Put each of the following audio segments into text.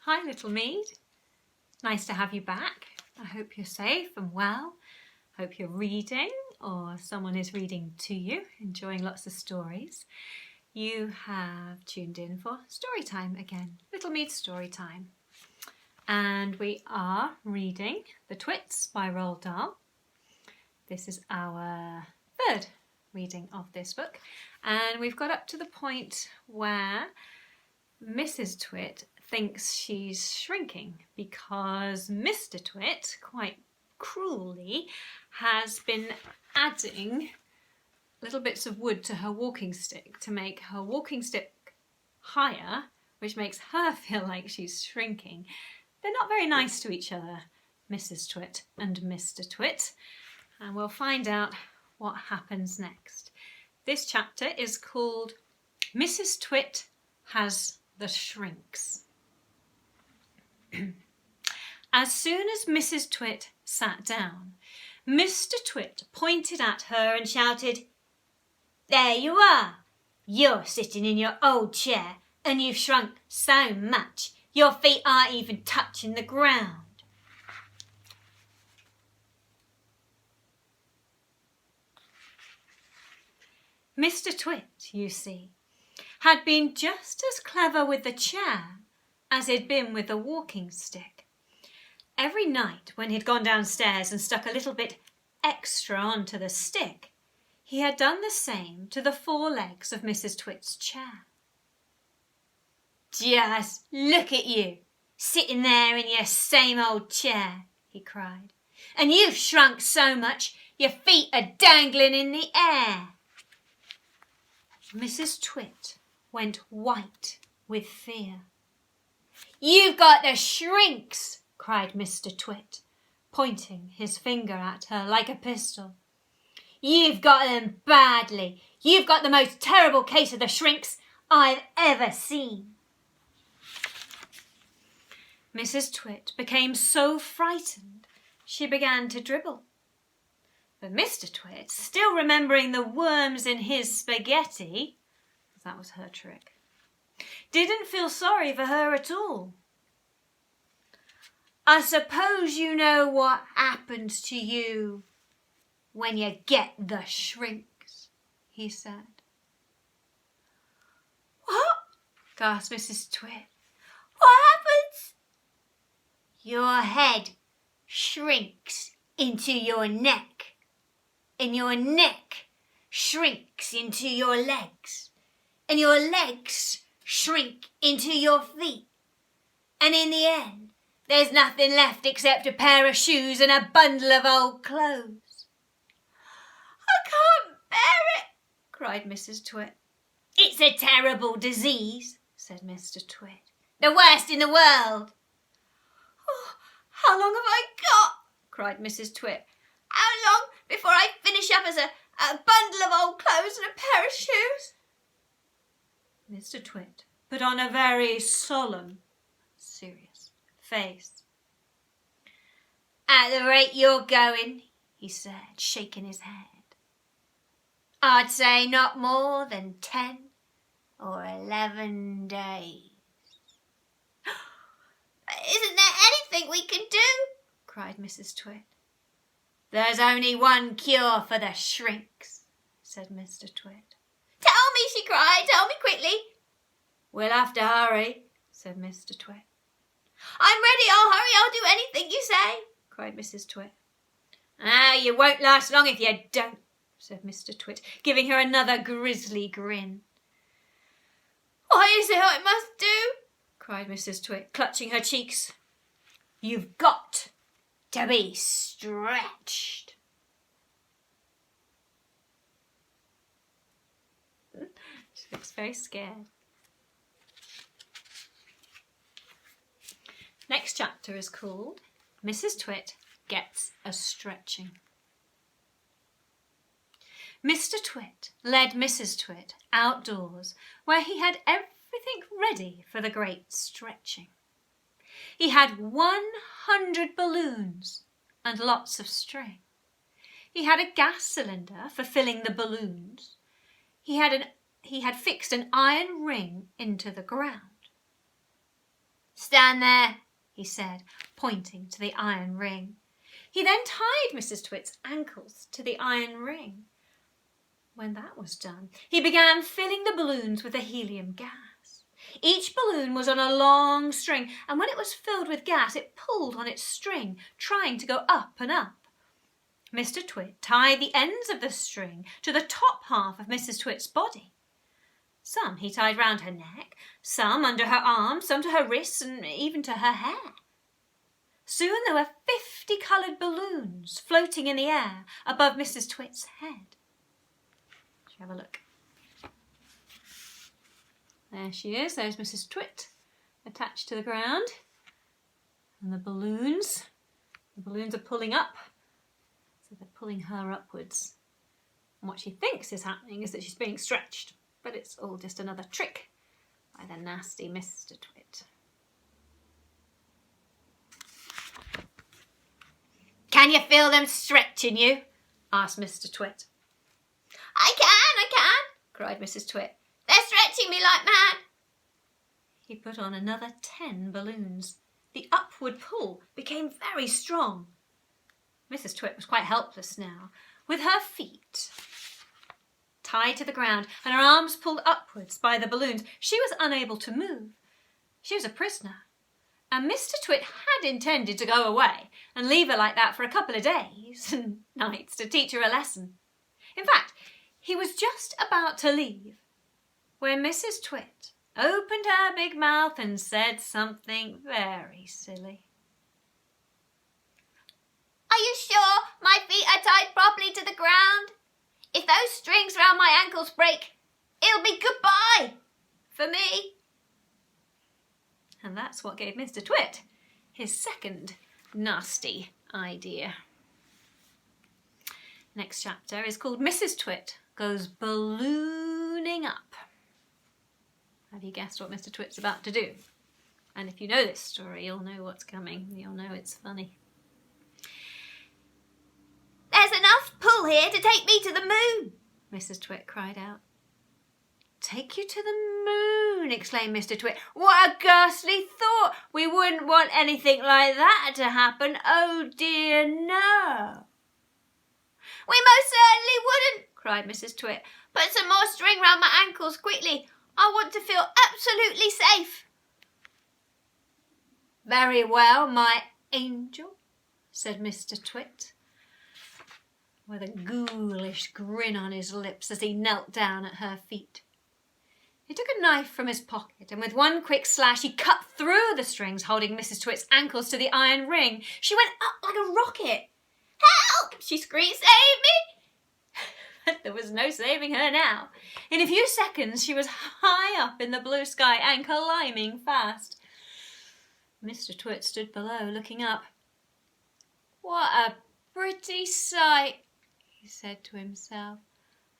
Hi little Mead, nice to have you back. I hope you're safe and well. Hope you're reading or someone is reading to you, enjoying lots of stories. You have tuned in for story time again, Little Mead story time. And we are reading The Twits by Roald Dahl. This is our third reading of this book, and we've got up to the point where Mrs. Twit thinks she's shrinking because Mr. Twit, quite cruelly, has been adding little bits of wood to her walking stick to make her walking stick higher, which makes her feel like she's shrinking. They're not very nice to each other, Mrs. Twit and Mr. Twit, and we'll find out what happens next. This chapter is called Mrs. Twit Has the Shrinks. As soon as Mrs. Twit sat down, Mr. Twit pointed at her and shouted, "There you are! You're sitting in your old chair and you've shrunk so much your feet aren't even touching the ground." Mr. Twit, you see, had been just as clever with the chair as he'd been with the walking stick. Every night when he'd gone downstairs and stuck a little bit extra onto the stick, he had done the same to the four legs of Mrs. Twit's chair. "Just look at you, sitting there in your same old chair," he cried, "and you've shrunk so much your feet are dangling in the air." Mrs. Twit went white with fear. "You've got the shrinks," cried Mr. Twit, pointing his finger at her like a pistol. "You've got them badly. You've got the most terrible case of the shrinks I've ever seen." Mrs. Twit became so frightened she began to dribble. But Mr. Twit, still remembering the worms in his spaghetti, that was her trick, didn't feel sorry for her at all. "I suppose you know what happens to you when you get the shrinks," he said. "What?" gasped Mrs. Twit. "What happens?" "Your head shrinks into your neck, and your neck shrinks into your legs, and your legs shrink into your feet, and in the end there's nothing left except a pair of shoes and a bundle of old clothes." "I can't bear it," cried Mrs. Twit. "It's a terrible disease," said Mr. Twit. "The worst in the world." "Oh, how long have I got?" cried Mrs. Twit. "How long before I finish up as a bundle of old clothes and a pair of shoes?" Mr. Twit put on a very solemn, serious face. "At the rate you're going," he said, shaking his head, "I'd say not more than 10 or 11 days. "Isn't there anything we can do?" cried Mrs. Twit. "There's only one cure for the shrinks," said Mr. Twit. "Tell me," she cried. "Tell me quickly." "We'll have to hurry," said Mr. Twit. "I'm ready. I'll hurry. I'll do anything you say," cried Mrs. Twit. You won't last long if you don't," said Mr. Twit, giving her another grisly grin. "What is it I must do?" cried Mrs. Twit, clutching her cheeks. "You've got to be stretched." She looks very scared. Next chapter is called Mrs. Twit Gets a Stretching. Mr. Twit led Mrs. Twit outdoors, where he had everything ready for the great stretching. He had 100 balloons and lots of string. He had a gas cylinder for filling the balloons. He had fixed an iron ring into the ground. Stand there, he said, pointing to the iron ring. He then tied Mrs. Twit's ankles to the iron ring. When that was done, he began filling the balloons with the helium gas. Each balloon was on a long string, and when it was filled with gas, it pulled on its string, trying to go up and up. Mr. Twit tied the ends of the string to the top half of Mrs. Twit's body. Some he tied round her neck, some under her arms, some to her wrists, and even to her hair. Soon there were 50 coloured balloons floating in the air above Mrs. Twit's head. Shall we have a look? There she is, there's Mrs. Twit, attached to the ground. And the balloons are pulling up, so they're pulling her upwards. And what she thinks is happening is that she's being stretched, but it's all just another trick by the nasty Mr. Twit. Can you feel them stretching you? Asked Mr. Twit. I can, cried Mrs. Twit. They're stretching me like mad. He put on another 10 balloons. The upward pull became very strong. Mrs. Twit was quite helpless now. With her feet tied to the ground and her arms pulled upwards by the balloons, she was unable to move. She was a prisoner. And Mr. Twit had intended to go away and leave her like that for a couple of days and nights to teach her a lesson. In fact, he was just about to leave when Mrs. Twit opened her big mouth and said something very silly. Are you sure my feet are tied properly to the ground? If those strings round my ankles break, it'll be goodbye for me. And that's what gave Mr. Twit his second nasty idea. Next chapter is called Mrs. Twit Goes Ballooning Up. Have you guessed what Mr. Twit's about to do? And if you know this story, you'll know what's coming. You'll know it's funny. There's enough pull here to take me to the moon, Mrs. Twit cried out. Take you to the moon, exclaimed Mr. Twit. What a ghastly thought! We wouldn't want anything like that to happen. Oh dear, no. We most certainly wouldn't, cried Mrs. Twit. Put some more string round my ankles quickly. I want to feel absolutely safe. Very well, my angel, said Mr. Twit, with a ghoulish grin on his lips as he knelt down at her feet. He took a knife from his pocket and with one quick slash he cut through the strings holding Mrs. Twit's ankles to the iron ring. She went up like a rocket. Help! She screamed, save me! But there was no saving her now. In a few seconds she was high up in the blue sky and climbing fast. Mr. Twit stood below looking up. What a pretty sight, he said to himself.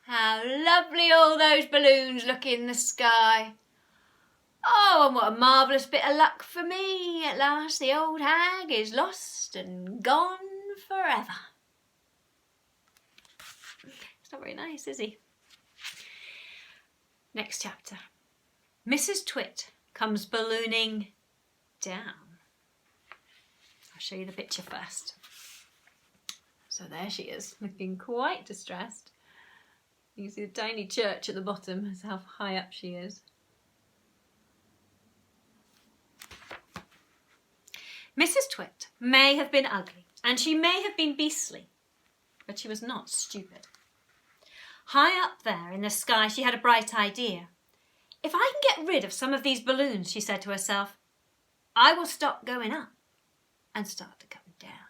How lovely all those balloons look in the sky. Oh, and what a marvellous bit of luck for me. At last the old hag is lost and gone forever. It's not very nice, is he? Next chapter. Mrs. Twit comes ballooning down. I'll show you the picture first. So there she is, looking quite distressed. You can see the tiny church at the bottom. That's how high up she is. Mrs. Twit may have been ugly and she may have been beastly, but she was not stupid. High up there in the sky she had a bright idea. If I can get rid of some of these balloons, she said to herself, I will stop going up and start to come down.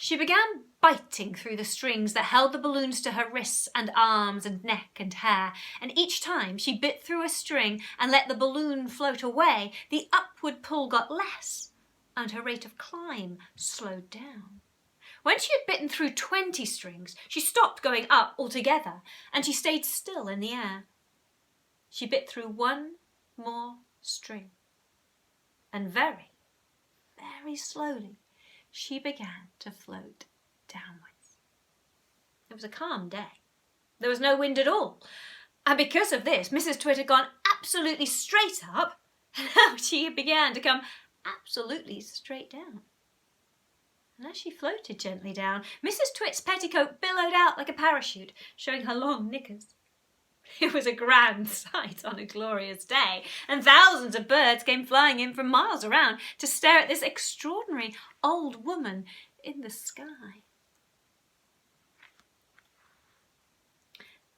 She began biting through the strings that held the balloons to her wrists and arms and neck and hair, and each time she bit through a string and let the balloon float away, the upward pull got less and her rate of climb slowed down. When she had bitten through 20 strings, she stopped going up altogether and she stayed still in the air. She bit through one more string and very, very slowly she began to float downwards. It was a calm day. There was no wind at all. And because of this, Mrs. Twit had gone absolutely straight up and now she began to come absolutely straight down. And as she floated gently down, Mrs. Twit's petticoat billowed out like a parachute, showing her long knickers. It was a grand sight on a glorious day, and thousands of birds came flying in from miles around to stare at this extraordinary old woman in the sky.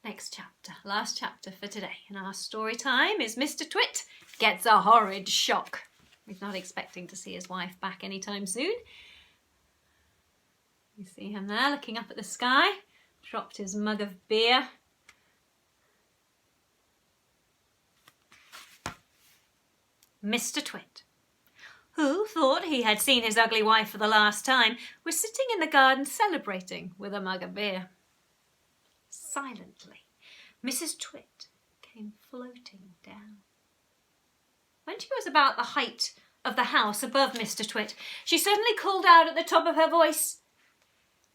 Next chapter, last chapter for today in our story time is Mr. Twit gets a horrid shock. He's not expecting to see his wife back anytime soon. You see him there looking up at the sky, dropped his mug of beer. Mr. Twit, who thought he had seen his ugly wife for the last time, was sitting in the garden celebrating with a mug of beer. Silently, Mrs. Twit came floating down. When she was about the height of the house above Mr. Twit, she suddenly called out at the top of her voice,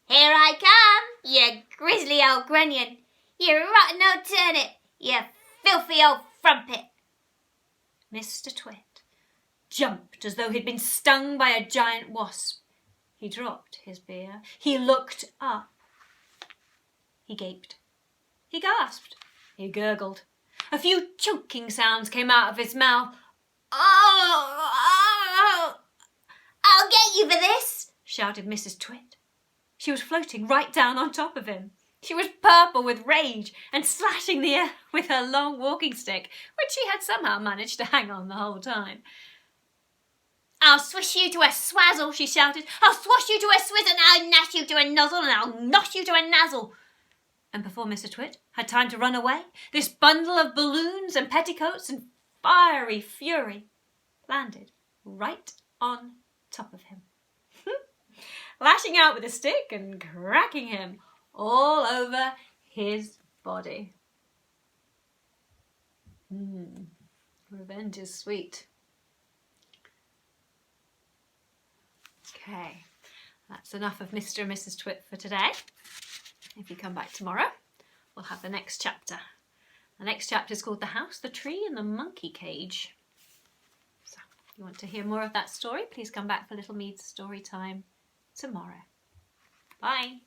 "Here I come, you grisly old grunion, you rotten old turnip, you filthy old frumpet." Mr. Twit jumped as though he'd been stung by a giant wasp. He dropped his beer. He looked up. He gaped. He gasped. He gurgled. A few choking sounds came out of his mouth. "Oh! I'll get you for this!" shouted Mrs. Twit. She was floating right down on top of him. She was purple with rage and slashing the air with her long walking stick, which she had somehow managed to hang on the whole time. "I'll swish you to a swazzle," she shouted. "I'll swash you to a swizzle, and I'll nash you to a nozzle, and I'll nosh you to a nazzle." And before Mr. Twit had time to run away, this bundle of balloons and petticoats and fiery fury landed right on top of him, lashing out with a stick and cracking him all over his body. Revenge is sweet. Okay, that's enough of Mr. and Mrs. Twit for today. If you come back tomorrow, we'll have the next chapter. The next chapter is called The House, the Tree and the Monkey Cage. So if you want to hear more of that story, please come back for Little Mead's story time tomorrow. Bye.